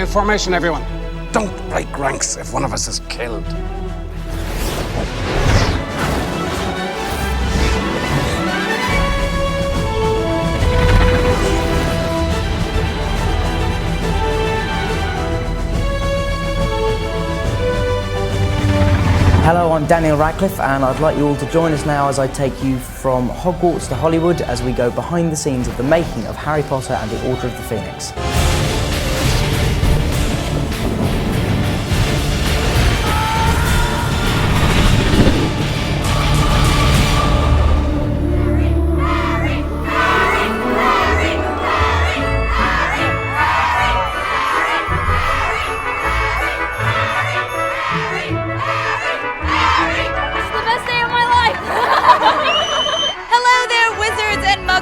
Stay in formation, everyone. Don't break ranks if one of us is killed. Hello, I'm Daniel Radcliffe and I'd like you all to join us now as I take you from Hogwarts to Hollywood as we go behind the scenes of the making of Harry Potter and the Order of the Phoenix.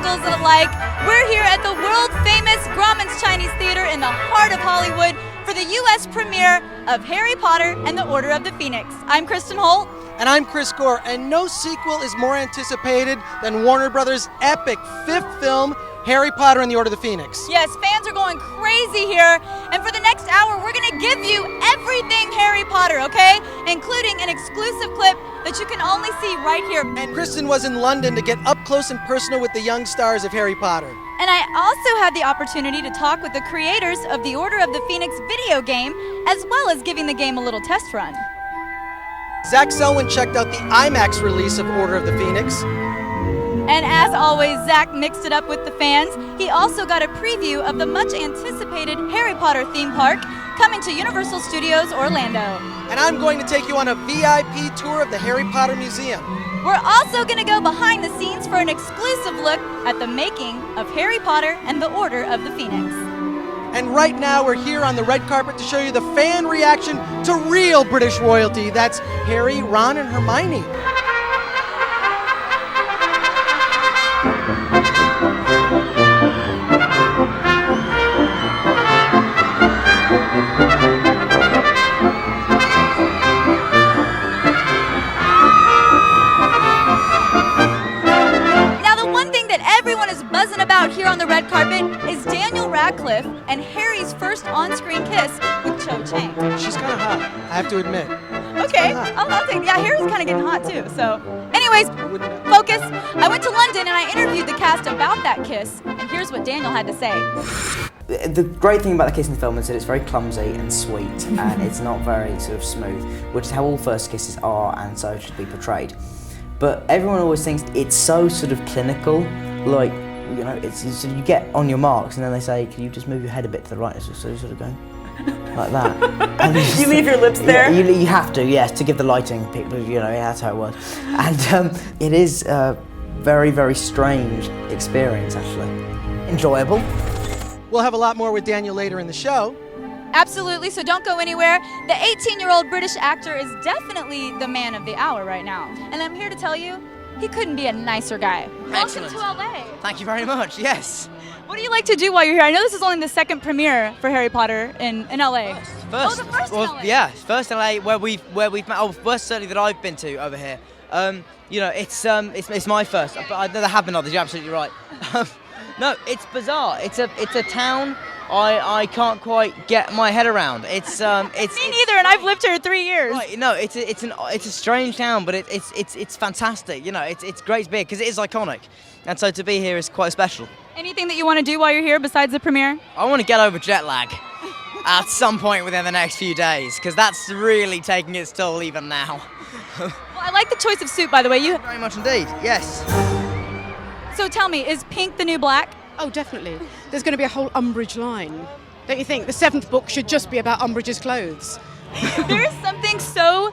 Alike. We're here at the world-famous Grauman's Chinese Theater in the heart of Hollywood for the U.S. premiere of Harry Potter and the Order of the Phoenix. I'm Kristen Holt. And I'm Chris Gore, and no sequel is more anticipated than Warner Brothers' epic fifth film, Harry Potter and the Order of the Phoenix. Yes, fans are going crazy here, and for the next hour, we're going to give you everything Harry Potter, okay? Including an exclusive clip that you can only see right here. And Kristen was in London to get up close and personal with the young stars of Harry Potter. And I also had the opportunity to talk with the creators of the Order of the Phoenix video game, as well as giving the game a little test run. Zach Selwyn checked out the IMAX release of Order of the Phoenix. And as always, Zach mixed it up with the fans. He also got a preview of the much anticipated Harry Potter theme park coming to Universal Studios Orlando. And I'm going to take you on a VIP tour of the Harry Potter Museum. We're also going to go behind the scenes for an exclusive look at the making of Harry Potter and the Order of the Phoenix. And right now we're here on the red carpet to show you the fan reaction to real British royalty. That's Harry, Ron, and Hermione. Buzzing about here on the red carpet is Daniel Radcliffe and Harry's first on-screen kiss with Cho Chang. She's kind of hot, I have to admit. Okay, I'll take. Yeah, Harry's kind of getting hot too. So, anyways, focus. I went to London and I interviewed the cast about that kiss, and here's what Daniel had to say. The great thing about the kiss in the film is that it's very clumsy and sweet, and it's not very sort of smooth, which is how all first kisses are, and so it should be portrayed. But everyone always thinks it's so sort of clinical, like. You know, it's you get on your marks, and then they say, "Can you just move your head a bit to the right?" So you sort of go like that. And you leave your lips there. Yeah, you have to, yes, to give the lighting. People, you know, that's how it works. And it is a very, very strange experience, actually. Enjoyable. We'll have a lot more with Daniel later in the show. Absolutely, so don't go anywhere. The 18-year-old British actor is definitely the man of the hour right now, and I'm here to tell you. He couldn't be a nicer guy. Excellent. Welcome to LA. Thank you very much, yes. What do you like to do while you're here? I know this is only the second premiere for Harry Potter in LA. First. Oh, the first in LA. Yeah, first in LA where we've met. Oh, first certainly that I've been to over here. You know, it's my first, but there have been others. You're absolutely right. No, it's bizarre. It's a town I can't quite get my head around. It's Me neither, and I've lived here 3 years. Right, no, it's a strange town, but it's fantastic. You know, it's great to be here because it is iconic, and so to be here is quite special. Anything that you want to do while you're here besides the premiere? I want to get over jet lag at some point within the next few days because that's really taking its toll even now. Well, I like the choice of suit, by the way. You very much indeed. Yes. So tell me, is pink the new black? Oh, definitely. There's going to be a whole Umbridge line. Don't you think? The 7th book should just be about Umbridge's clothes. There is something so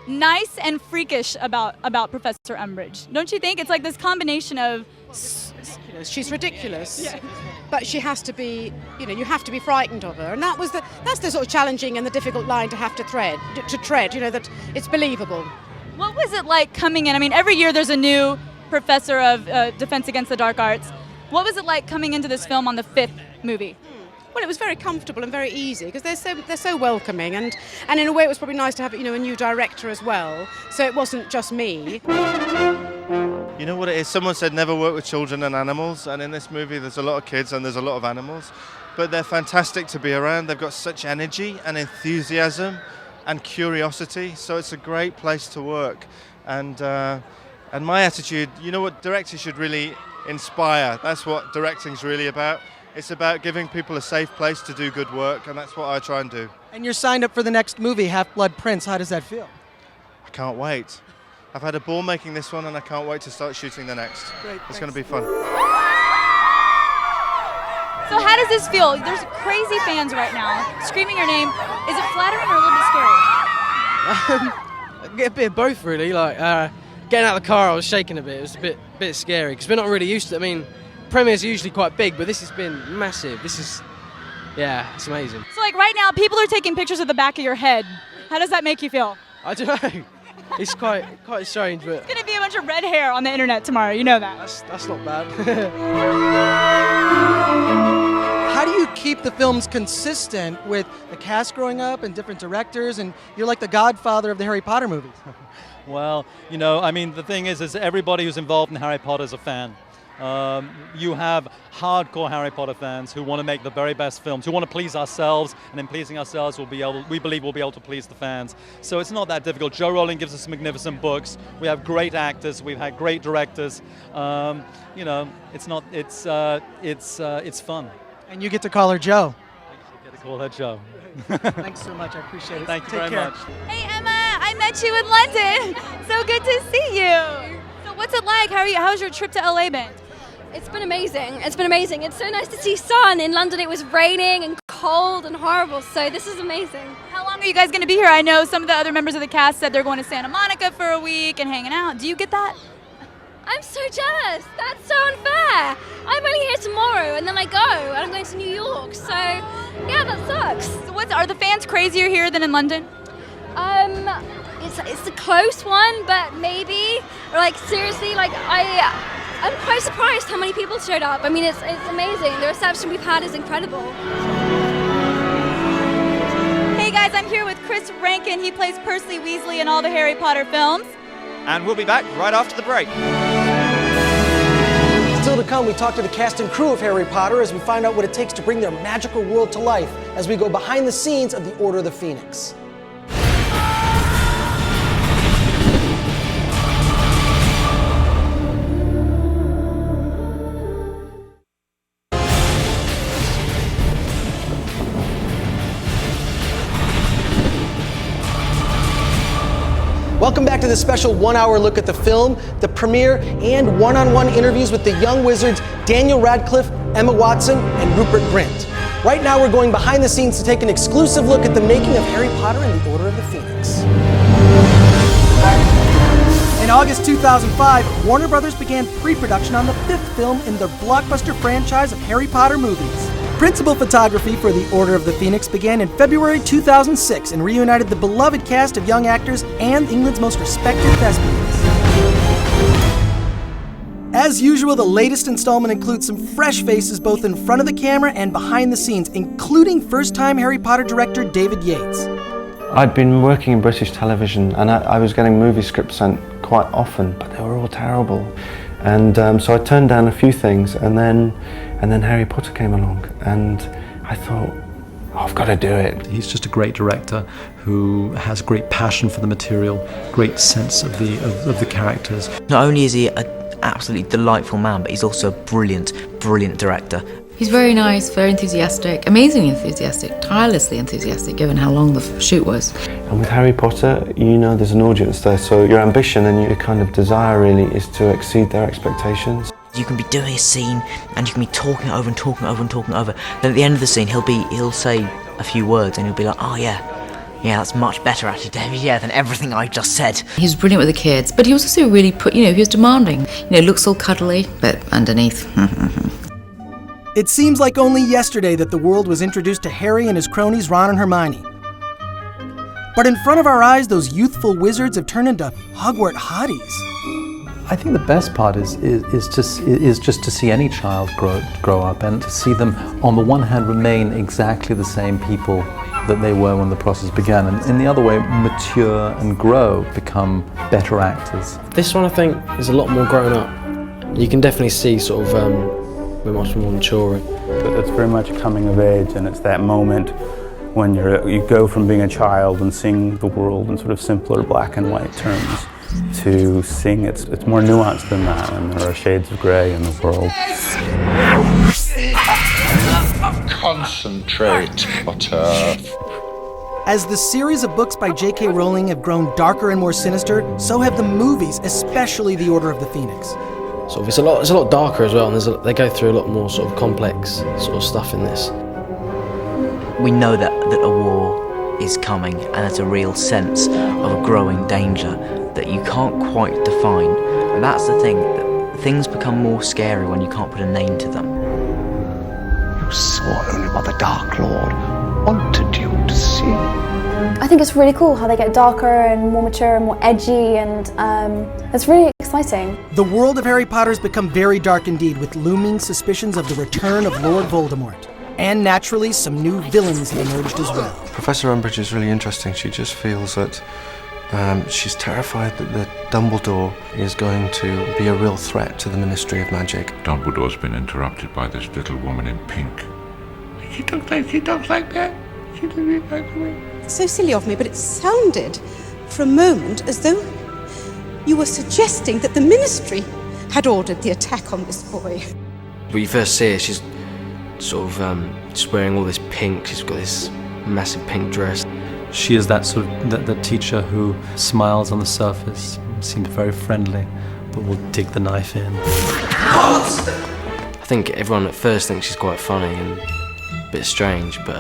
nice and freakish about Professor Umbridge. Don't you think? It's like this combination of... She's ridiculous. Yeah. But she has to be, you know, you have to be frightened of her. And that's the sort of challenging and the difficult line to have to tread, you know, that it's believable. What was it like coming in? I mean, every year there's a new professor of Defense Against the Dark Arts. What was it like coming into this film on the 5th movie? Well, it was very comfortable and very easy because they're so welcoming, and in a way it was probably nice to have, you know, a new director as well, so it wasn't just me. You know what it is? Someone said never work with children and animals, and in this movie there's a lot of kids and there's a lot of animals, but they're fantastic to be around. They've got such energy and enthusiasm and curiosity, so it's a great place to work. And my attitude, you know what directors should really inspire. That's what directing's really about. It's about giving people a safe place to do good work, and that's what I try and do. And you're signed up for the next movie, Half-Blood Prince. How does that feel? I can't wait. I've had a ball making this one, and I can't wait to start shooting the next. Great, it's going to be fun. So how does this feel? There's crazy fans right now screaming your name. Is it flattering or a little bit scary? A bit of both, really. Like getting out of the car, I was shaking a bit. It was a bit scary because we're not really used to it. I mean, premieres are usually quite big, but this has been massive. Yeah, it's amazing. So like right now, people are taking pictures of the back of your head. How does that make you feel? I don't know. It's quite strange, but It's gonna be a bunch of red hair on the internet tomorrow. You know that. that's not bad. How do you keep the films consistent with the cast growing up and different directors, and you're like the godfather of the Harry Potter movies? Well, you know, I mean, the thing is everybody who's involved in Harry Potter is a fan. You have hardcore Harry Potter fans who want to make the very best films, who want to please ourselves, and in pleasing ourselves, we believe we'll be able to please the fans. So it's not that difficult. Joe Rowling gives us magnificent books. We have great actors. We've had great directors. You know, it's fun. And you get to call her Joe. I get to call her Joe. Thanks so much. I appreciate it. Thank you Take very care. much. Hey Emma, I met you in London. So good to see you. So what's it like? How's your trip to LA been? It's been amazing. It's been amazing. It's so nice to see sun. In London it was raining and cold and horrible, so this is amazing. How long are you guys going to be here? I know some of the other members of the cast said they're going to Santa Monica for a week and hanging out. Do you get that? I'm so jealous. That's so unfair. I'm only here tomorrow and then I go and I'm going to New York, so yeah, that sucks. So are the fans crazier here than in London? It's a close one, but maybe. Or like seriously, like I'm quite surprised how many people showed up. I mean, it's amazing. The reception we've had is incredible. Hey guys, I'm here with Chris Rankin. He plays Percy Weasley in all the Harry Potter films. And we'll be back right after the break. Still to come, we talk to the cast and crew of Harry Potter as we find out what it takes to bring their magical world to life as we go behind the scenes of the Order of the Phoenix. Welcome back to this special one-hour look at the film, the premiere, and one-on-one interviews with the young wizards Daniel Radcliffe, Emma Watson, and Rupert Grint. Right now we're going behind the scenes to take an exclusive look at the making of Harry Potter and the Order of the Phoenix. In August 2005, Warner Brothers began pre-production on the 5th film in their blockbuster franchise of Harry Potter movies. Principal photography for The Order of the Phoenix began in February 2006 and reunited the beloved cast of young actors and England's most respected thespians. As usual, the latest installment includes some fresh faces both in front of the camera and behind the scenes, including first-time Harry Potter director David Yates. I'd been working in British television and I was getting movie scripts sent quite often, but they were all terrible. And so I turned down a few things, and then Harry Potter came along, and I thought, oh, I've got to do it. He's just a great director who has great passion for the material, great sense of the characters. Not only is he an absolutely delightful man, but he's also a brilliant director. He's very nice, very enthusiastic, amazingly enthusiastic, tirelessly enthusiastic given how long the shoot was. And with Harry Potter, you know there's an audience there, so your ambition and your kind of desire really is to exceed their expectations. You can be doing a scene and you can be talking over and talking over and talking over. Then at the end of the scene, he'll say a few words and he'll be like, oh yeah, that's much better actually, David, than everything I just said. He was brilliant with the kids, but he was also really he was demanding. Looks all cuddly, but underneath. It seems like only yesterday that the world was introduced to Harry and his cronies Ron and Hermione. But in front of our eyes, those youthful wizards have turned into Hogwarts hotties. I think the best part is just to see any child grow up and to see them, on the one hand, remain exactly the same people that they were when the process began, and in the other way, mature and grow, become better actors. This one, I think, is a lot more grown up. You can definitely see sort of we're much more mature. It's very much a coming of age, and it's that moment when you go from being a child and seeing the world in sort of simpler black and white terms to seeing it's more nuanced than that, and there are shades of grey in the world. Concentrate, Potter. As the series of books by J.K. Rowling have grown darker and more sinister, so have the movies, especially The Order of the Phoenix. Sort of, it's a lot darker as well, and they go through a lot more sort of complex sort of stuff in this. We know that a war is coming, and there's a real sense of a growing danger that you can't quite define. And that's the thing, that things become more scary when you can't put a name to them. You saw only what the Dark Lord wanted you to see. I think it's really cool how they get darker and more mature and more edgy, and it's really exciting. The world of Harry Potter's become very dark indeed, with looming suspicions of the return of Lord Voldemort. And naturally, some new villains have emerged as well. Professor Umbridge is really interesting. She just feels that she's terrified that Dumbledore is going to be a real threat to the Ministry of Magic. Dumbledore's been interrupted by this little woman in pink. She talks like that. She doesn't really like me. It's so silly of me, but it sounded for a moment as though you were suggesting that the Ministry had ordered the attack on this boy. When you first see her, she's sort of just wearing all this pink. She's got this massive pink dress. She is that sort of that teacher who smiles on the surface, seems very friendly, but will dig the knife in. I think everyone at first thinks she's quite funny and a bit strange, but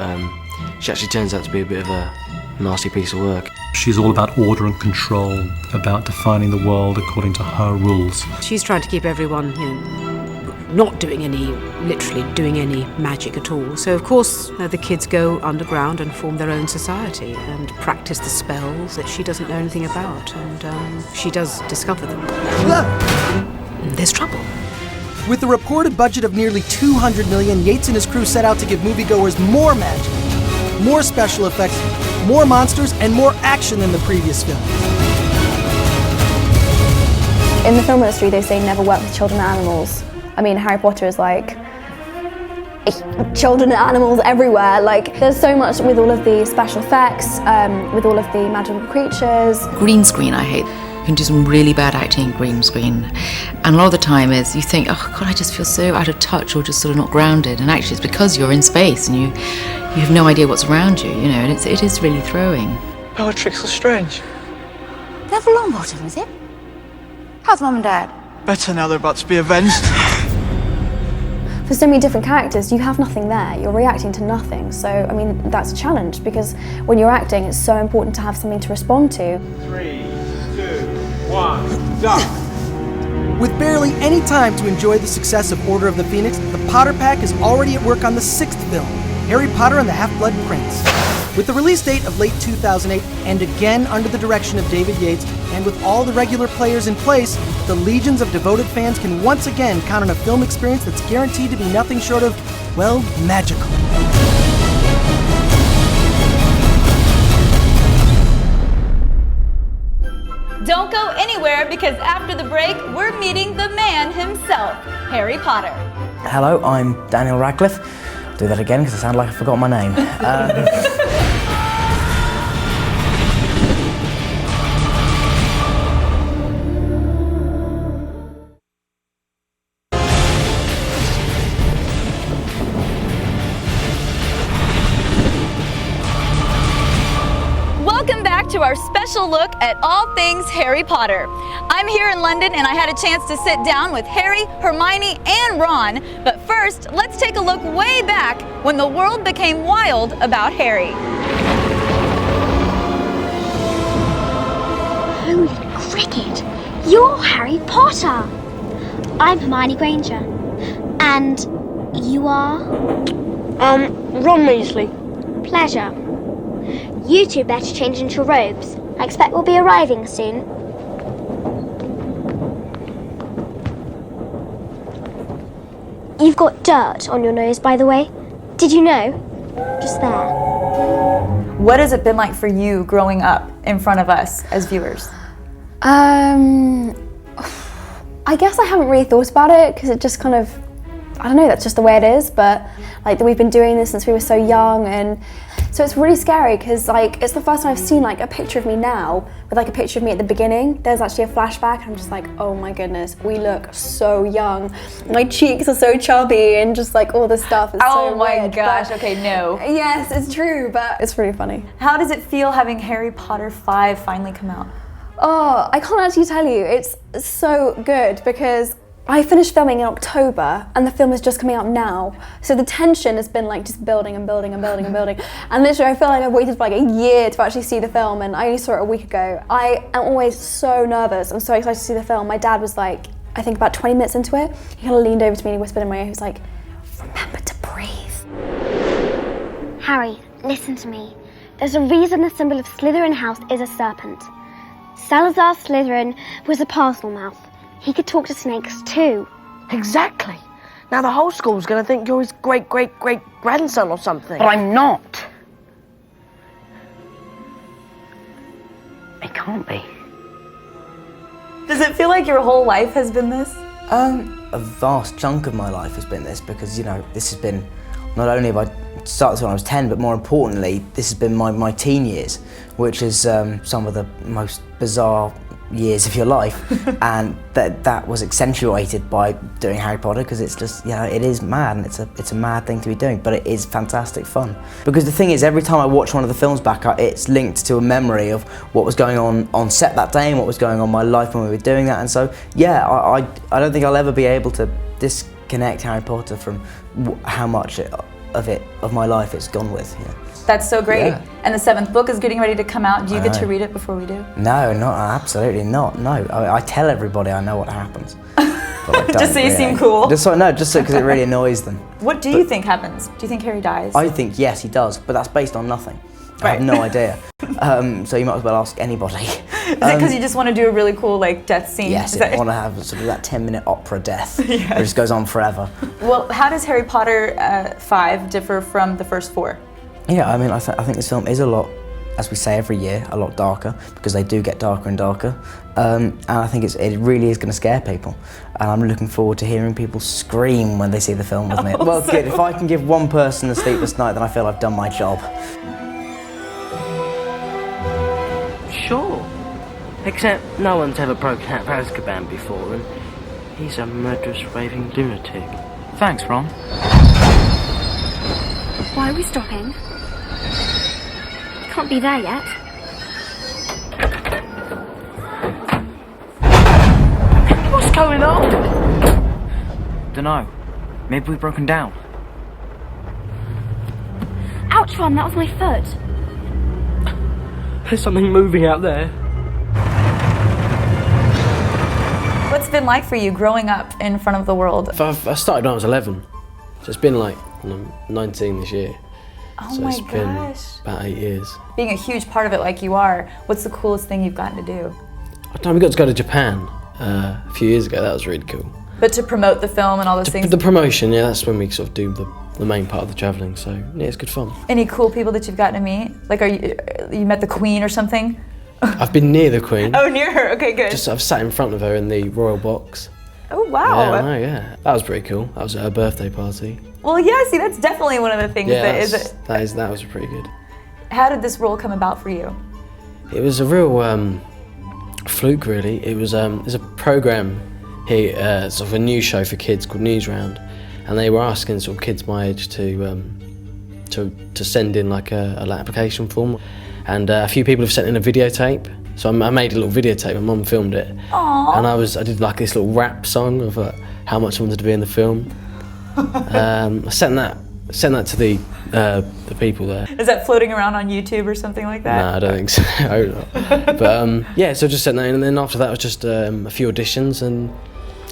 she actually turns out to be a bit of a nasty piece of work. She's all about order and control, about defining the world according to her rules. She's trying to keep everyone, not literally doing any magic at all. So of course the kids go underground and form their own society and practice the spells that she doesn't know anything about, and she does discover them. There's trouble. With a reported budget of nearly $200 million, Yates and his crew set out to give moviegoers more magic, more special effects, more monsters, and more action than the previous film. In the film industry, they say never work with children and animals. I mean, Harry Potter is like children and animals everywhere. Like, there's so much with all of the special effects, with all of the magical creatures. Green screen, I hate. You can do some really bad acting in green screen. And a lot of the time is you think, oh God, I just feel so out of touch or just sort of not grounded. And actually it's because you're in space and you have no idea what's around you, and it is really throwing. Bellatrix Lestrange. Neville Longbottom, is it? How's Mum and Dad? Better now they're about to be avenged. For so many different characters, you have nothing there. You're reacting to nothing. So, I mean, that's a challenge because when you're acting, it's so important to have something to respond to. 3, 2, 1, go! With barely any time to enjoy the success of Order of the Phoenix, the Potter Pack is already at work on the 6th film, Harry Potter and the Half-Blood Prince. With the release date of late 2008, and again under the direction of David Yates, and with all the regular players in place, the legions of devoted fans can once again count on a film experience that's guaranteed to be nothing short of, well, magical. Don't go anywhere because after the break, we're meeting the man himself, Harry Potter. Hello, I'm Daniel Radcliffe. I'll do that again because I sound like I forgot my name. Welcome back to our special look at all things Harry Potter. I'm here in London and I had a chance to sit down with Harry, Hermione, and Ron. But first, let's take a look way back when the world became wild about Harry. Holy cricket! You're Harry Potter! I'm Hermione Granger. And you are? Ron Weasley. Pleasure. You two better change into robes. I expect we'll be arriving soon. You've got dirt on your nose, by the way. Did you know? Just there. What has it been like for you growing up in front of us as viewers? I guess I haven't really thought about it because it just kind of, I don't know, that's just the way it is, but like we've been doing this since we were so young, and so it's really scary because like it's the first time I've seen like a picture of me now with like a picture of me at the beginning. There's actually a flashback and I'm just like, oh my goodness, we look so young. My cheeks are so chubby and just like all this stuff is so my weird, gosh, but- okay, no. Yes, it's true, but it's really funny. How does it feel having Harry Potter 5 finally come out? Oh, I can't actually tell you. It's so good because I finished filming in October and the film is just coming out now. So the tension has been like just building and building and building and building. And literally I feel like I've waited for like a year to actually see the film, and I only saw it a week ago. I am always so nervous. I'm so excited to see the film. My dad was like, I think about 20 minutes into it, he kind of leaned over to me and he whispered in my ear, he was like, remember to breathe. Harry, listen to me. There's a reason the symbol of Slytherin House is a serpent. Salazar Slytherin was a parcel mouth. He could talk to snakes too. Exactly. Now the whole school's gonna think you're his great-great-great-grandson or something. But I'm not. It can't be. Does it feel like your whole life has been this? A vast chunk of my life has been this because, you know, this has been, not only have I started when I was 10, but more importantly, this has been my teen years, which is some of the most bizarre years of your life, and that was accentuated by doing Harry Potter because it's just, you know, it is mad and it's a mad thing to be doing, but it is fantastic fun. Because the thing is, every time I watch one of the films back, it's linked to a memory of what was going on set that day and what was going on in my life when we were doing that, and so yeah, I don't think I'll ever be able to disconnect Harry Potter from how much of my life it's gone with. Yeah. That's so great. Yeah. And the 7th book is getting ready to come out. Do you get to read it before we do? No, absolutely not. No, I tell everybody I know what happens. But I don't Just so you really. seem cool. Just so because it really annoys them. What do you think happens? Do you think Harry dies? I think yes, he does, but that's based on nothing. I have no idea. So you might as well ask anybody. Is it because you just want to do a really cool like death scene? Yes, I want to have sort of that 10-minute opera death. Yes. Where it just goes on forever. Well, how does Harry Potter 5 differ from the first 4? Yeah, I mean, I think this film is a lot, as we say every year, a lot darker, because they do get darker and darker. And I think it really is going to scare people. And I'm looking forward to hearing people scream when they see the film with me. Well, good. If I can give one person a sleepless night, then I feel I've done my job. Sure. Except no one's ever broken out of Azkaban before, and he's a murderous, raving lunatic. Thanks, Ron. Why are we stopping? Can't be there yet. What's going on? Dunno. Maybe we've broken down. Ouch, Ron, that was my foot. There's something moving out there. What's it been like for you growing up in front of the world? I started when I was 11, so it's been like, I'm 19 this year. Oh so my it's been gosh. about 8 years. Being a huge part of it like you are, what's the coolest thing you've gotten to do? We got to go to Japan a few years ago. That was really cool. But to promote the film and all those things? The promotion, yeah, that's when we sort of do the main part of the travelling, so yeah, it's good fun. Any cool people that you've gotten to meet? Like, you met the Queen or something? I've been near the Queen. Oh, near her, okay, good. I've sat in front of her in the royal box. Oh, wow. Yeah, I know, yeah. That was pretty cool. That was at her birthday party. Well, yeah, see, that's definitely one of the things Yeah, that was pretty good. How did this role come about for you? It was a real fluke, really. It was there's a programme here, sort of a news show for kids called Newsround, and they were asking sort of kids my age to send in like an application form, and a few people have sent in a videotape. So I made a little videotape. My mum filmed it, Aww. and I did like this little rap song of how much I wanted to be in the film. I sent that to the people there. Is that floating around on YouTube or something like that? No, I don't think so. I hope not. But yeah, so I just sent that in, and then after that was just a few auditions, and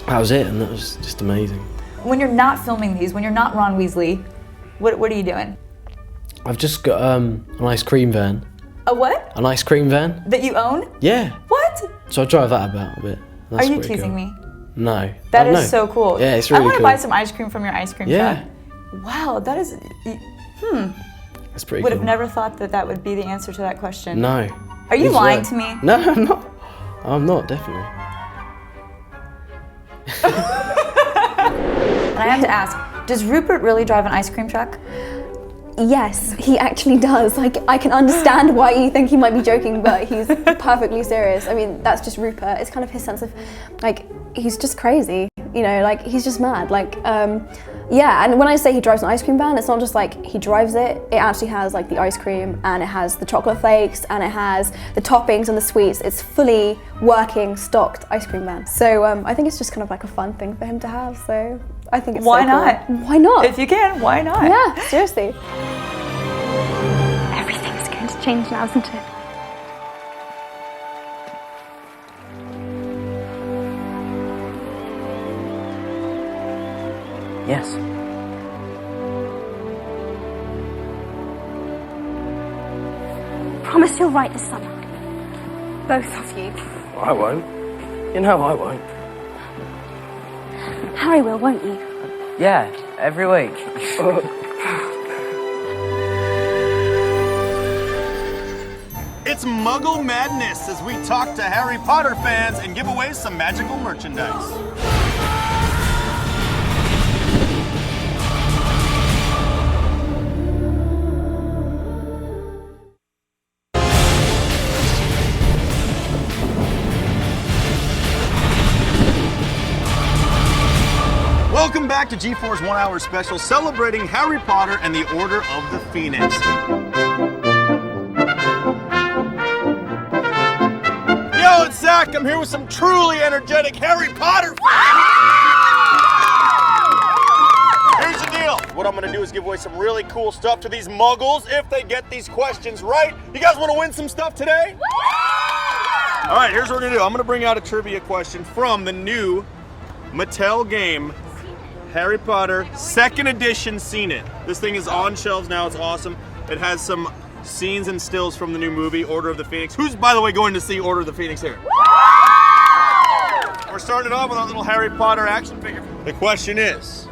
that was it, and that was just amazing. When you're not filming these, when you're not Ron Weasley, what are you doing? I've just got an ice cream van. A what? An ice cream van? That you own? Yeah. What? So I drive that about a bit. That's are you pretty teasing cool. me? No. That Oh, is no. so cool. Yeah, it's really I want to cool. buy some ice cream from your ice cream Yeah. truck. Wow, that is, That's pretty Would cool. have never thought that that would be the answer to that question. No. Are you He's lying right. to me? No, I'm not. I'm not, definitely. And I have to ask, does Rupert really drive an ice cream truck? Yes, he actually does. Like, I can understand why you think he might be joking, but he's perfectly serious. I mean, that's just Rupert. It's kind of his sense of, like, he's just crazy. You know, like, he's just mad. Like, yeah, and when I say he drives an ice cream van, it's not just like he drives it. It actually has like the ice cream, and it has the chocolate flakes, and it has the toppings and the sweets. It's fully working, stocked ice cream van. So I think it's just kind of like a fun thing for him to have. So I think it's Why so cool. not? Why not? If you can, why not? Yeah, seriously. Everything's going to change now, isn't it? Yes. Promise you'll write this summer. Both of you. I won't. You know I won't. Harry will, won't you? Yeah, every week. It's Muggle Madness as we talk to Harry Potter fans and give away some magical merchandise. Welcome back to G4's 1 hour special celebrating Harry Potter and the Order of the Phoenix. Yo, it's Zach. I'm here with some truly energetic Harry Potter fans. Here's the deal. What I'm going to do is give away some really cool stuff to these muggles if they get these questions right. You guys want to win some stuff today? All right, here's what we're going to do. I'm going to bring out a trivia question from the new Mattel game, Harry Potter 2nd edition Seen It. This thing is on shelves now. It's awesome. It has some scenes and stills from the new movie, Order of the Phoenix. Who's, by the way, going to see Order of the Phoenix here? We're starting it off with our little Harry Potter action figure. The question is,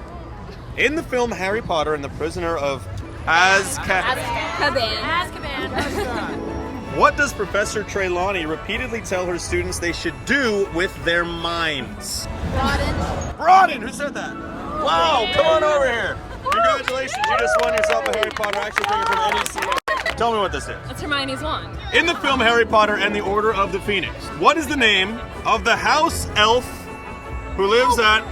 in the film Harry Potter and the Prisoner of Azkaban, what does Professor Trelawney repeatedly tell her students they should do with their minds? Broaden! Who said that? Wow, come on over here. Congratulations, you just won yourself a Harry Potter action figure from NECA. Tell me what this is. That's Hermione's wand. In the film Harry Potter and the Order of the Phoenix, what is the name of the house elf who lives at...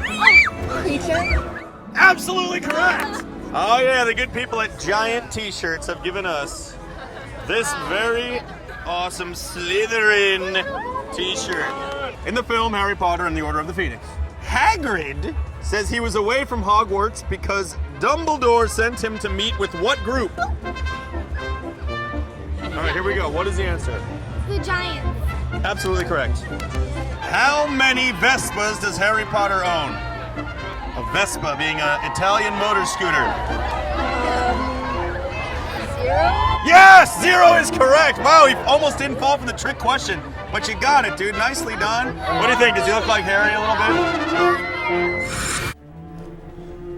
Creature? Absolutely correct! Oh yeah, the good people at Giant T-Shirts have given us this very awesome Slytherin T-shirt. In the film Harry Potter and the Order of the Phoenix, Hagrid says he was away from Hogwarts because Dumbledore sent him to meet with what group? All right, here we go. What is the answer? The Giants. Absolutely correct. How many Vespas does Harry Potter own? A Vespa being an Italian motor scooter. 0? Yes, 0 is correct. Wow, he almost didn't fall for the trick question, but you got it, dude. Nicely done. What do you think? Does he look like Harry a little bit?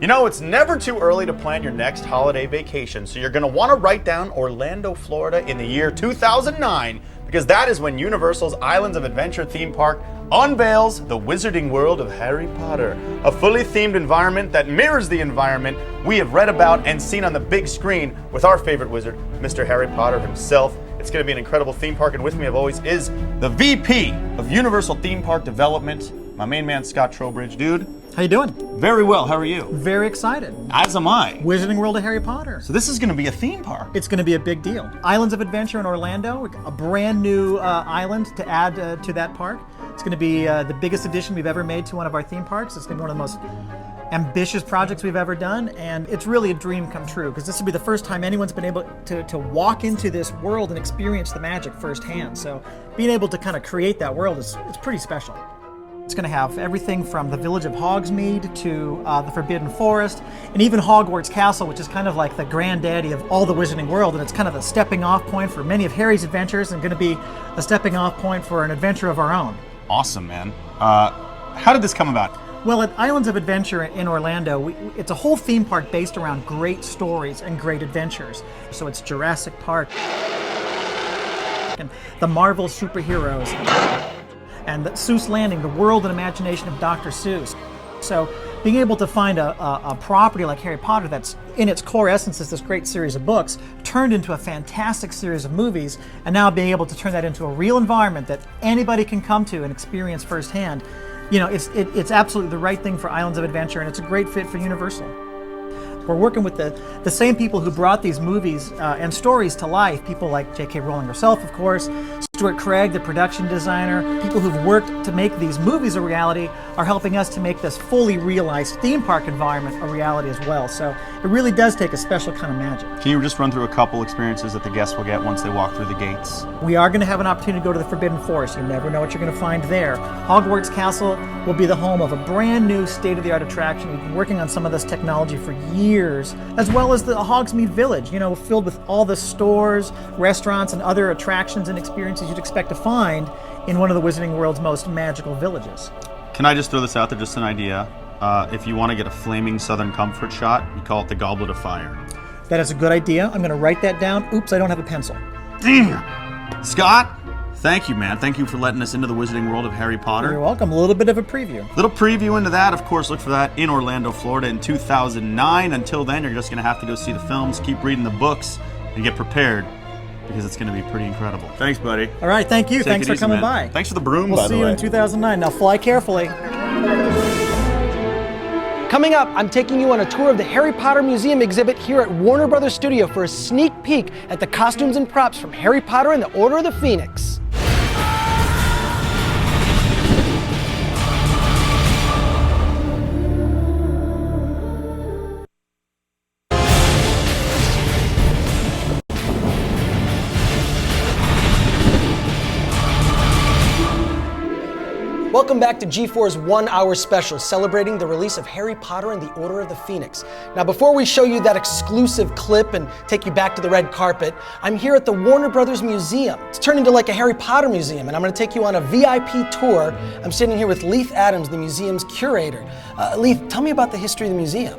You know, it's never too early to plan your next holiday vacation, so you're going to want to write down Orlando, Florida in the year 2009, because that is when Universal's Islands of Adventure theme park unveils the Wizarding World of Harry Potter, a fully themed environment that mirrors the environment we have read about and seen on the big screen with our favorite wizard, Mr. Harry Potter himself. It's going to be an incredible theme park, and with me, as always, is the VP of Universal Theme Park Development, my main man, Scott Trowbridge. Dude, how you doing? Very well. How are you? Very excited. As am I. Wizarding World of Harry Potter. So this is going to be a theme park. It's going to be a big deal. Islands of Adventure in Orlando, a brand new island to add to that park. It's going to be the biggest addition we've ever made to one of our theme parks. It's going to be one of the most ambitious projects we've ever done, and it's really a dream come true, because this will be the first time anyone's been able to walk into this world and experience the magic firsthand. So being able to kind of create that world it's pretty special. It's going to have everything from the village of Hogsmeade to the Forbidden Forest, and even Hogwarts Castle, which is kind of like the granddaddy of all the Wizarding World, and it's kind of a stepping off point for many of Harry's adventures, and going to be a stepping off point for an adventure of our own. Awesome, man. How did this come about? Well, at Islands of Adventure in Orlando, it's a whole theme park based around great stories and great adventures. So it's Jurassic Park, and the Marvel superheroes, and the Seuss Landing, the world and imagination of Dr. Seuss. So being able to find a property like Harry Potter that's in its core essence is this great series of books turned into a fantastic series of movies, and now being able to turn that into a real environment that anybody can come to and experience firsthand, you know, it's absolutely the right thing for Islands of Adventure, and it's a great fit for Universal. We're working with the same people who brought these movies and stories to life, people like J.K. Rowling herself, of course, Stuart Craig, the production designer. People who've worked to make these movies a reality are helping us to make this fully realized theme park environment a reality as well. So it really does take a special kind of magic. Can you just run through a couple experiences that the guests will get once they walk through the gates? We are going to have an opportunity to go to the Forbidden Forest. You never know what you're going to find there. Hogwarts Castle will be the home of a brand new state-of-the-art attraction. We've been working on some of this technology for years, as well as the Hogsmeade Village, you know, filled with all the stores, restaurants, and other attractions and experiences you'd expect to find in one of the Wizarding World's most magical villages. Can I just throw this out there, just an idea? If you want to get a flaming Southern Comfort shot, you call it the Goblet of Fire. That is a good idea. I'm going to write that down. Oops, I don't have a pencil. Damn! Scott, thank you, man. Thank you for letting us into the Wizarding World of Harry Potter. You're welcome. A little bit of a preview. Little preview into that. Of course, look for that in Orlando, Florida in 2009. Until then, you're just going to have to go see the films, keep reading the books, and get prepared, because it's going to be pretty incredible. Thanks, buddy. All right, thank you. Thanks for coming by. Thanks for the broom, We'll by the way. see you in 2009. Now fly carefully. Coming up, I'm taking you on a tour of the Harry Potter Museum exhibit here at Warner Brothers Studio for a sneak peek at the costumes and props from Harry Potter and the Order of the Phoenix. Welcome back to G4's 1 hour special celebrating the release of Harry Potter and the Order of the Phoenix. Now, before we show you that exclusive clip and take you back to the red carpet, I'm here at the Warner Brothers Museum. It's turned into like a Harry Potter museum, and I'm going to take you on a VIP tour. I'm sitting here with Leith Adams, the museum's curator. Leith, tell me about the history of the museum.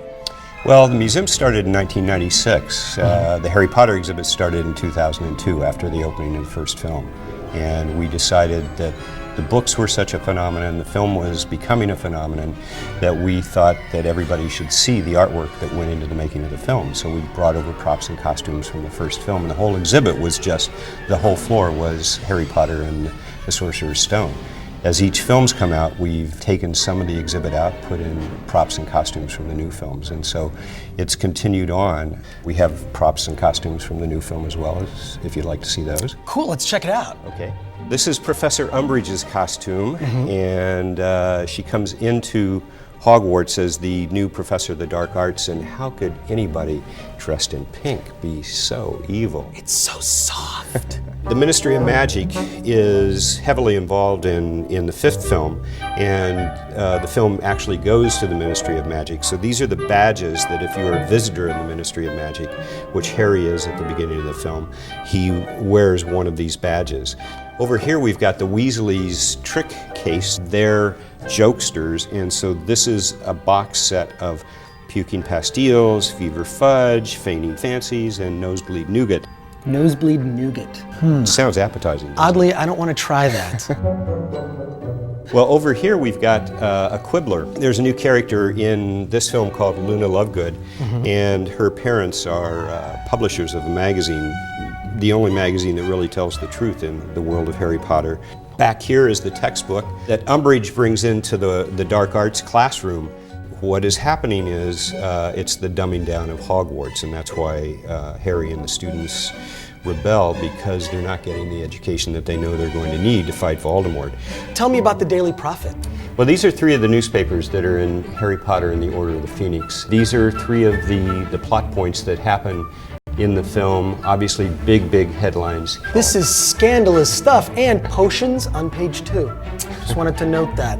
Well, the museum started in 1996. The Harry Potter exhibit started in 2002 after the opening of the first film. And we decided that the books were such a phenomenon, the film was becoming a phenomenon, that we thought that everybody should see the artwork that went into the making of the film. So we brought over props and costumes from the first film, and the whole exhibit was just, the whole floor was Harry Potter and the Sorcerer's Stone. As each film's come out, we've taken some of the exhibit out, put in props and costumes from the new films, and so it's continued on. We have props and costumes from the new film as well, if you'd like to see those. Cool, let's check it out. Okay. This is Professor Umbridge's costume, and she comes into Hogwarts as the new professor of the dark arts, and how could anybody dressed in pink be so evil? It's so soft. The Ministry of Magic is heavily involved in the fifth film, and the film actually goes to the Ministry of Magic. So these are the badges that if you're a visitor in the Ministry of Magic, which Harry is at the beginning of the film, he wears one of these badges. Over here we've got the Weasleys' trick case. They're jokesters, and so this is a box set of Puking Pastilles, Fever Fudge, Feigning Fancies, and Nosebleed Nougat. Nosebleed Nougat. Sounds appetizing. Oddly, I don't want to try that. Well, over here we've got a Quibbler. There's a new character in this film called Luna Lovegood, and her parents are publishers of a magazine, the only magazine that really tells the truth in the world of Harry Potter. Back here is the textbook that Umbridge brings into the dark arts classroom. What is happening is it's the dumbing down of Hogwarts, and that's why Harry and the students rebel, because they're not getting the education that they know they're going to need to fight Voldemort. Tell me about the Daily Prophet. Well, these are three of the newspapers that are in Harry Potter and the Order of the Phoenix. These are three of the plot points that happen in the film. Obviously, big headlines. This is scandalous stuff, and potions on page 2. Just wanted to note that.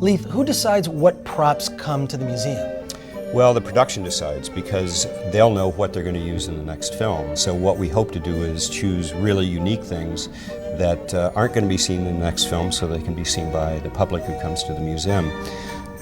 Leith, who decides what props come to the museum? Well, the production decides, because they'll know what they're going to use in the next film. So what we hope to do is choose really unique things that aren't going to be seen in the next film, so they can be seen by the public who comes to the museum.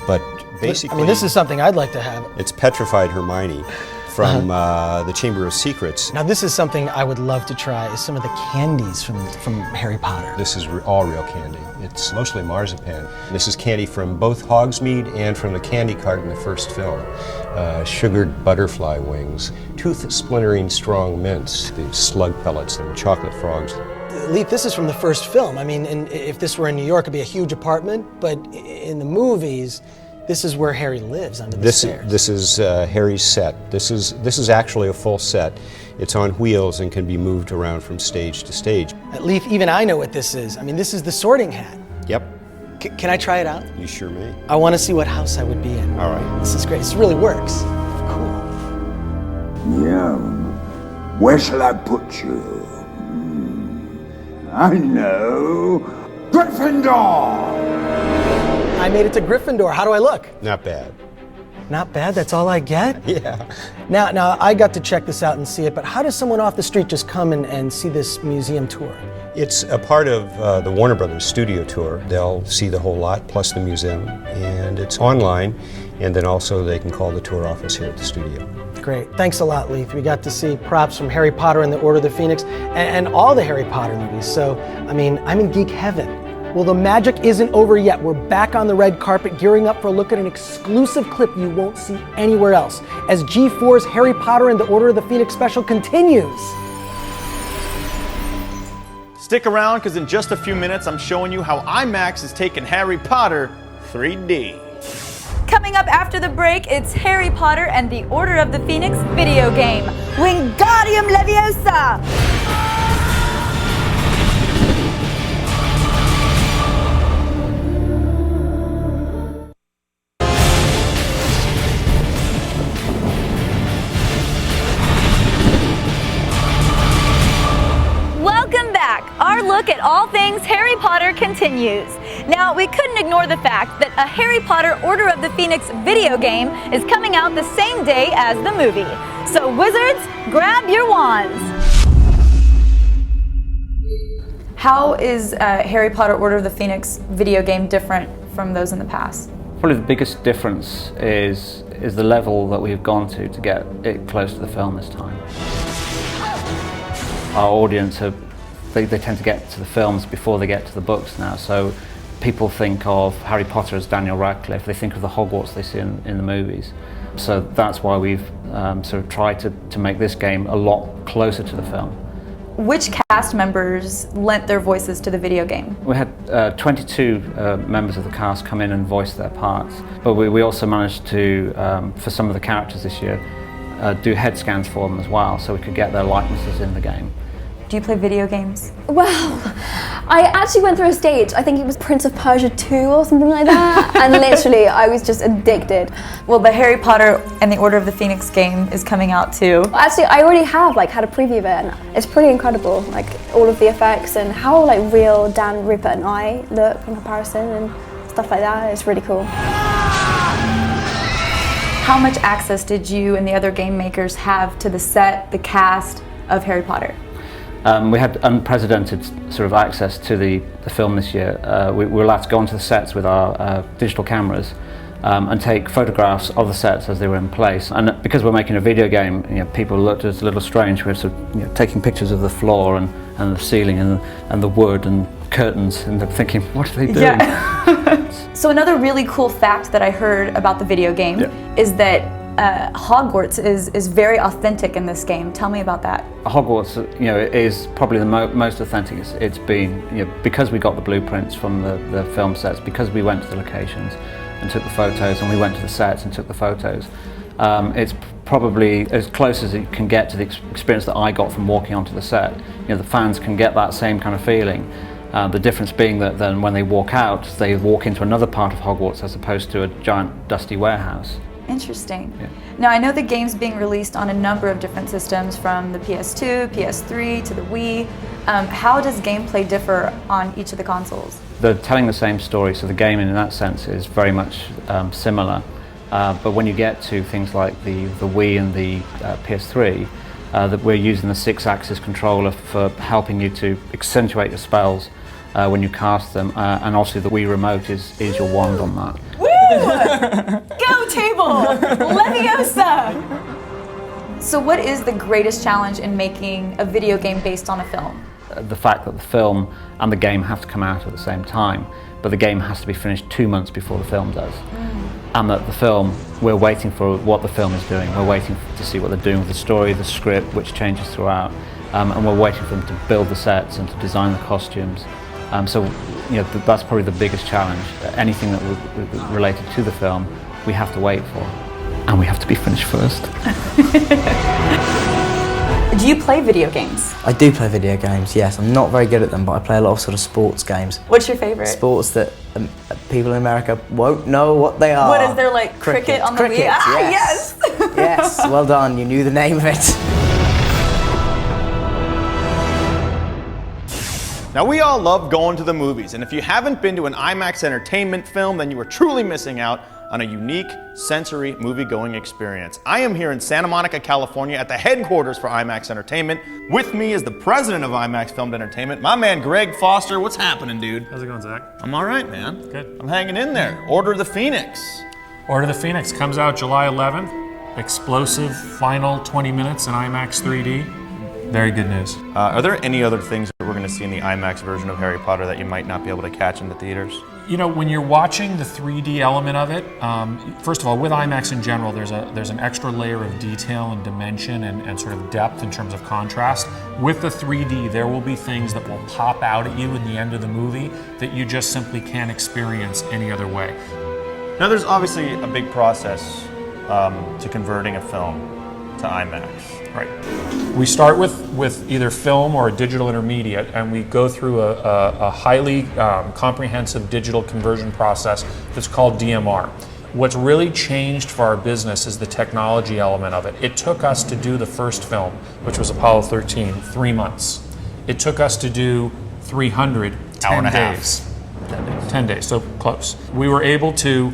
But basically, I mean, this is something I'd like to have. It's petrified Hermione from the Chamber of Secrets. Now, this is something I would love to try, is some of the candies from Harry Potter. This is all real candy. It's mostly marzipan. This is candy from both Hogsmeade and from the candy cart in the first film. Sugared butterfly wings, tooth-splintering strong mints, the slug pellets and chocolate frogs. Leaf, this is from the first film. I mean, if this were in New York, it'd be a huge apartment, but in the movies, this is where Harry lives, under the stairs. This is Harry's set. This is actually a full set. It's on wheels and can be moved around from stage to stage. Leaf, even I know what this is. I mean, this is the Sorting Hat. Yep. Can I try it out? You sure may. I want to see what house I would be in. All right. This is great. This really works. Yeah. Where shall I put you? I know. Gryffindor! I made it to Gryffindor. How do I look? Not bad. Not bad? That's all I get? Yeah. Now, I got to check this out and see it, but how does someone off the street just come and see this museum tour? It's a part of the Warner Brothers studio tour. They'll see the whole lot, plus the museum, and it's online, and then also they can call the tour office here at the studio. Great. Thanks a lot, Leith. We got to see props from Harry Potter and the Order of the Phoenix and all the Harry Potter movies, so, I mean, I'm in geek heaven. Well, the magic isn't over yet. We're back on the red carpet, gearing up for a look at an exclusive clip you won't see anywhere else, as G4's Harry Potter and the Order of the Phoenix special continues. Stick around, because in just a few minutes, I'm showing you how IMAX is taking Harry Potter 3D. Coming up after the break, it's Harry Potter and the Order of the Phoenix video game, Wingardium Leviosa! Our look at all things Harry Potter continues. Now, we couldn't ignore the fact that a Harry Potter Order of the Phoenix video game is coming out the same day as the movie. So, wizards, grab your wands. How is Harry Potter Order of the Phoenix video game different from those in the past? Probably the biggest difference is the level that we've gone to get it close to the film this time. Our audience have They tend to get to the films before they get to the books now, so people think of Harry Potter as Daniel Radcliffe, they think of the Hogwarts they see in the movies. So that's why we've sort of tried to make this game a lot closer to the film. Which cast members lent their voices to the video game? We had 22 members of the cast come in and voice their parts, but we also managed to, for some of the characters this year, do head scans for them as well, so we could get their likenesses in the game. Do you play video games? Well, I actually went through a stage, I think it was Prince of Persia 2 or something like that, and literally I was just addicted. Well, the Harry Potter and the Order of the Phoenix game is coming out too. Actually, I already have had a preview of it, and it's pretty incredible, all of the effects and how real Dan, Rupert and I look in comparison and stuff like that. It's really cool. How much access did you and the other game makers have to the set, the cast of Harry Potter? We had unprecedented sort of access to the film this year. We were allowed to go onto the sets with our digital cameras and take photographs of the sets as they were in place. And because we're making a video game, people looked at us a little strange. We were sort of taking pictures of the floor and the ceiling and the wood and curtains, and they're thinking, what are they doing? Yeah. So another really cool fact that I heard about the video game is that Hogwarts is very authentic in this game. Tell me about that. Hogwarts, is probably the most authentic it's been. Because we got the blueprints from the film sets, because we went to the locations and took the photos, and we went to the sets and took the photos. It's probably as close as it can get to the experience that I got from walking onto the set. The fans can get that same kind of feeling. The difference being that then when they walk out, they walk into another part of Hogwarts as opposed to a giant dusty warehouse. Interesting. Yeah. Now, I know the game's being released on a number of different systems, from the PS2, PS3 to the Wii. How does gameplay differ on each of the consoles? They're telling the same story, so the game in that sense is very much similar. But when you get to things like the Wii and the PS3, that we're using the 6-axis controller for helping you to accentuate your spells when you cast them, and also the Wii remote is your wand on that. Go table! Leviosa! So what is the greatest challenge in making a video game based on a film? The fact that the film and the game have to come out at the same time, but the game has to be finished 2 months before the film does. And that the film, we're waiting for what the film is doing. We're waiting to see what they're doing with the story, the script, which changes throughout. And we're waiting for them to build the sets and to design the costumes. So, that's probably the biggest challenge. Anything that related to the film, we have to wait for. And we have to be finished first. Do you play video games? I do play video games, yes. I'm not very good at them, but I play a lot of sort of sports games. What's your favorite? Sports that people in America won't know what they are. What is there, like cricket on the Wii? Ah, yes! Yes, well done, you knew the name of it. Now, we all love going to the movies, and if you haven't been to an IMAX entertainment film, then you are truly missing out on a unique sensory movie-going experience. I am here in Santa Monica, California at the headquarters for IMAX Entertainment. With me is the president of IMAX Filmed Entertainment, my man Greg Foster. What's happening, dude? How's it going, Zach? I'm all right, man. Good. I'm hanging in there. Order of the Phoenix. Order of the Phoenix comes out July 11th. Explosive final 20 minutes in IMAX 3D. Very good news. Are there any other things that we're going to see in the IMAX version of Harry Potter that you might not be able to catch in the theaters? When you're watching the 3D element of it, first of all, with IMAX in general, there's an extra layer of detail and dimension and sort of depth in terms of contrast. With the 3D, there will be things that will pop out at you in the end of the movie that you just simply can't experience any other way. Now, there's obviously a big process to converting a film to IMAX. Right. We start with either film or a digital intermediate, and we go through a highly comprehensive digital conversion process that's called DMR. What's really changed for our business is the technology element of it. It took us to do the first film, which was Apollo 13, 3 months. It took us to do 300, 10 days. 10 days, so close. We were able to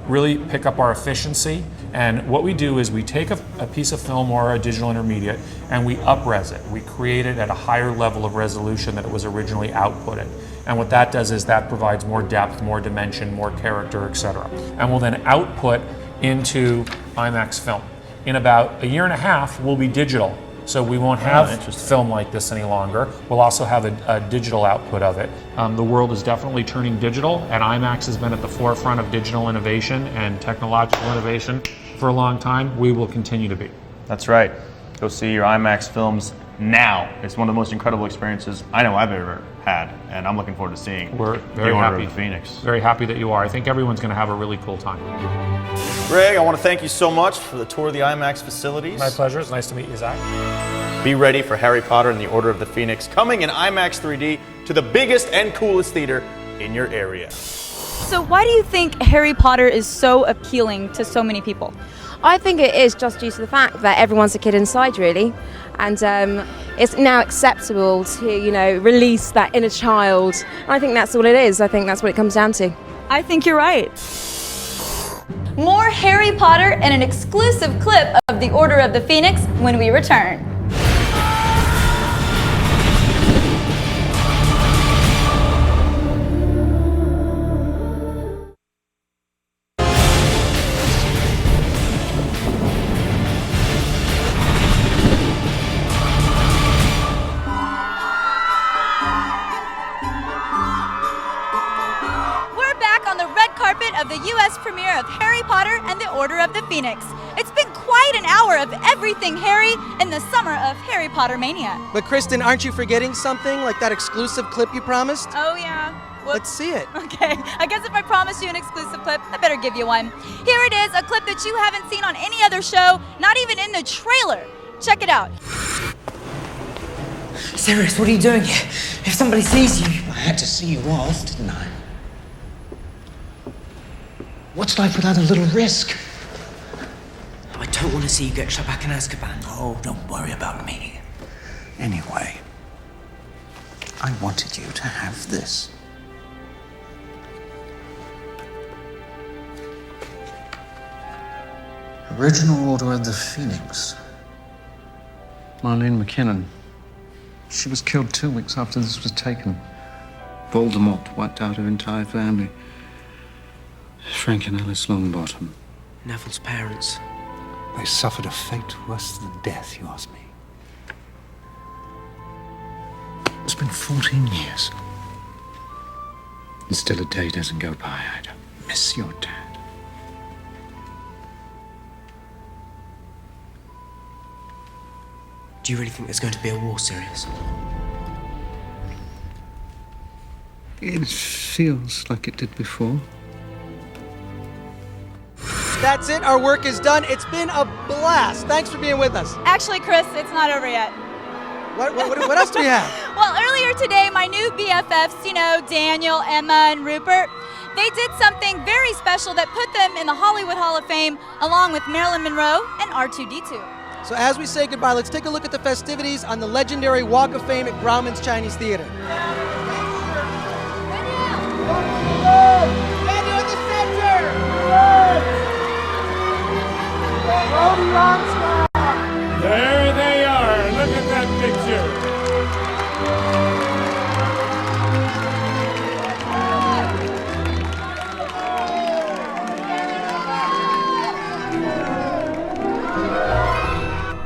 really pick up our efficiency. And what we do is we take a piece of film or a digital intermediate and we up-res it. We create it at a higher level of resolution than it was originally outputted. And what that does is that provides more depth, more dimension, more character, etc. And we'll then output into IMAX film. In about a year and a half, we'll be digital. So we won't have film like this any longer. We'll also have a digital output of it. The world is definitely turning digital, and IMAX has been at the forefront of digital innovation and technological innovation for a long time. We will continue to be. That's right. Go see your IMAX films now. It's one of the most incredible experiences I know I've ever had, and I'm looking forward to seeing We're very the Order happy. of the Phoenix. Very happy that you are. I think everyone's going to have a really cool time. Greg, I want to thank you so much for the tour of the IMAX facilities. My pleasure. It's nice to meet you, Zach. Be ready for Harry Potter and the Order of the Phoenix coming in IMAX 3D to the biggest and coolest theater in your area. So why do you think Harry Potter is so appealing to so many people? I think it is just due to the fact that everyone's a kid inside, really. And it's now acceptable to, release that inner child. And I think that's all it is. I think that's what it comes down to. I think you're right. More Harry Potter and an exclusive clip of the Order of the Phoenix when we return. Of the U.S. premiere of Harry Potter and the Order of the Phoenix. It's been quite an hour of everything Harry in the summer of Harry Potter mania. But Kristen, aren't you forgetting something, like that exclusive clip you promised? Oh yeah. Let's see it. Okay, I guess if I promised you an exclusive clip, I better give you one. Here it is, a clip that you haven't seen on any other show, not even in the trailer. Check it out. Sirius, what are you doing here? If somebody sees you... I had to see you off, didn't I? What's life without a little risk? I don't want to see you get shut back in Azkaban. Oh, don't worry about me. Anyway, I wanted you to have this. Original Order of the Phoenix. Marlene McKinnon. She was killed 2 weeks after this was taken. Voldemort wiped out her entire family. Frank and Alice Longbottom. Neville's parents. They suffered a fate worse than death, you ask me. It's been 14 years. And still a day doesn't go by. I don't miss your dad. Do you really think there's going to be a war, Sirius? It feels like it did before. That's it. Our work is done. It's been a blast. Thanks for being with us. Actually, Chris, it's not over yet. What else do we have? Well, earlier today, my new BFFs, Daniel, Emma, and Rupert, they did something very special that put them in the Hollywood Hall of Fame, along with Marilyn Monroe and R2-D2. So as we say goodbye, let's take a look at the festivities on the legendary Walk of Fame at Grauman's Chinese Theater. There they are. Look at that picture.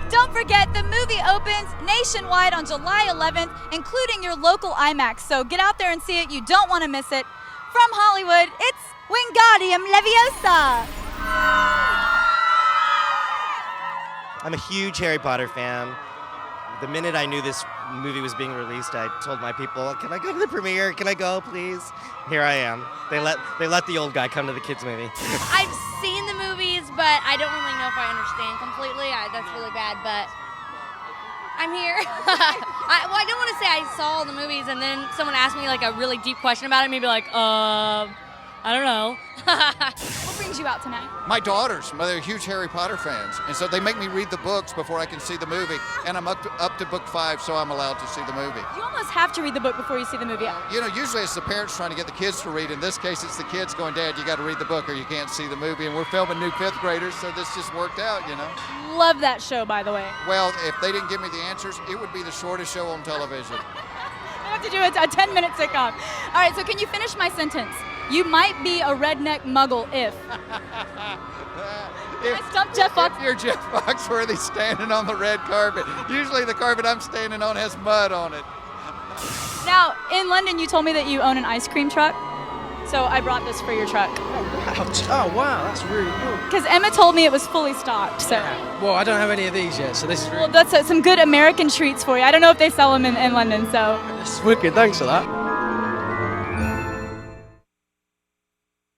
Don't forget, the movie opens nationwide on July 11th, including your local IMAX. So get out there and see it. You don't want to miss it. From Hollywood, it's Wingardium Leviosa. I'm a huge Harry Potter fan. The minute I knew this movie was being released, I told my people, "Can I go to the premiere? Can I go, please?" Here I am. They let the old guy come to the kids' movie. I've seen the movies, but I don't really know if I understand completely. That's really bad, but I'm here. I don't want to say I saw the movies and then someone asked me like a really deep question about it, maybe like, I don't know. What brings you out tonight? My daughters, they're huge Harry Potter fans, and so they make me read the books before I can see the movie, and I'm up to book 5, so I'm allowed to see the movie. You almost have to read the book before you see the movie. Usually it's the parents trying to get the kids to read. In this case, it's the kids going, "Dad, you got to read the book or you can't see the movie," and we're filming new 5th graders, so this just worked out, Love that show, by the way. Well, if they didn't give me the answers, it would be the shortest show on television. I have to do a 10-minute sitcom. All right, so can you finish my sentence? You might be a redneck muggle if. I stumped Jeff Fox. If you're Jeff Foxworthy standing on the red carpet, usually the carpet I'm standing on has mud on it. Now, in London, you told me that you own an ice cream truck, so I brought this for your truck. Oh wow, that's really cool. Because Emma told me it was fully stocked, so. Well, I don't have any of these yet, so this is really Well, that's some good American treats for you. I don't know if they sell them in London, so. It's wicked, thanks for that.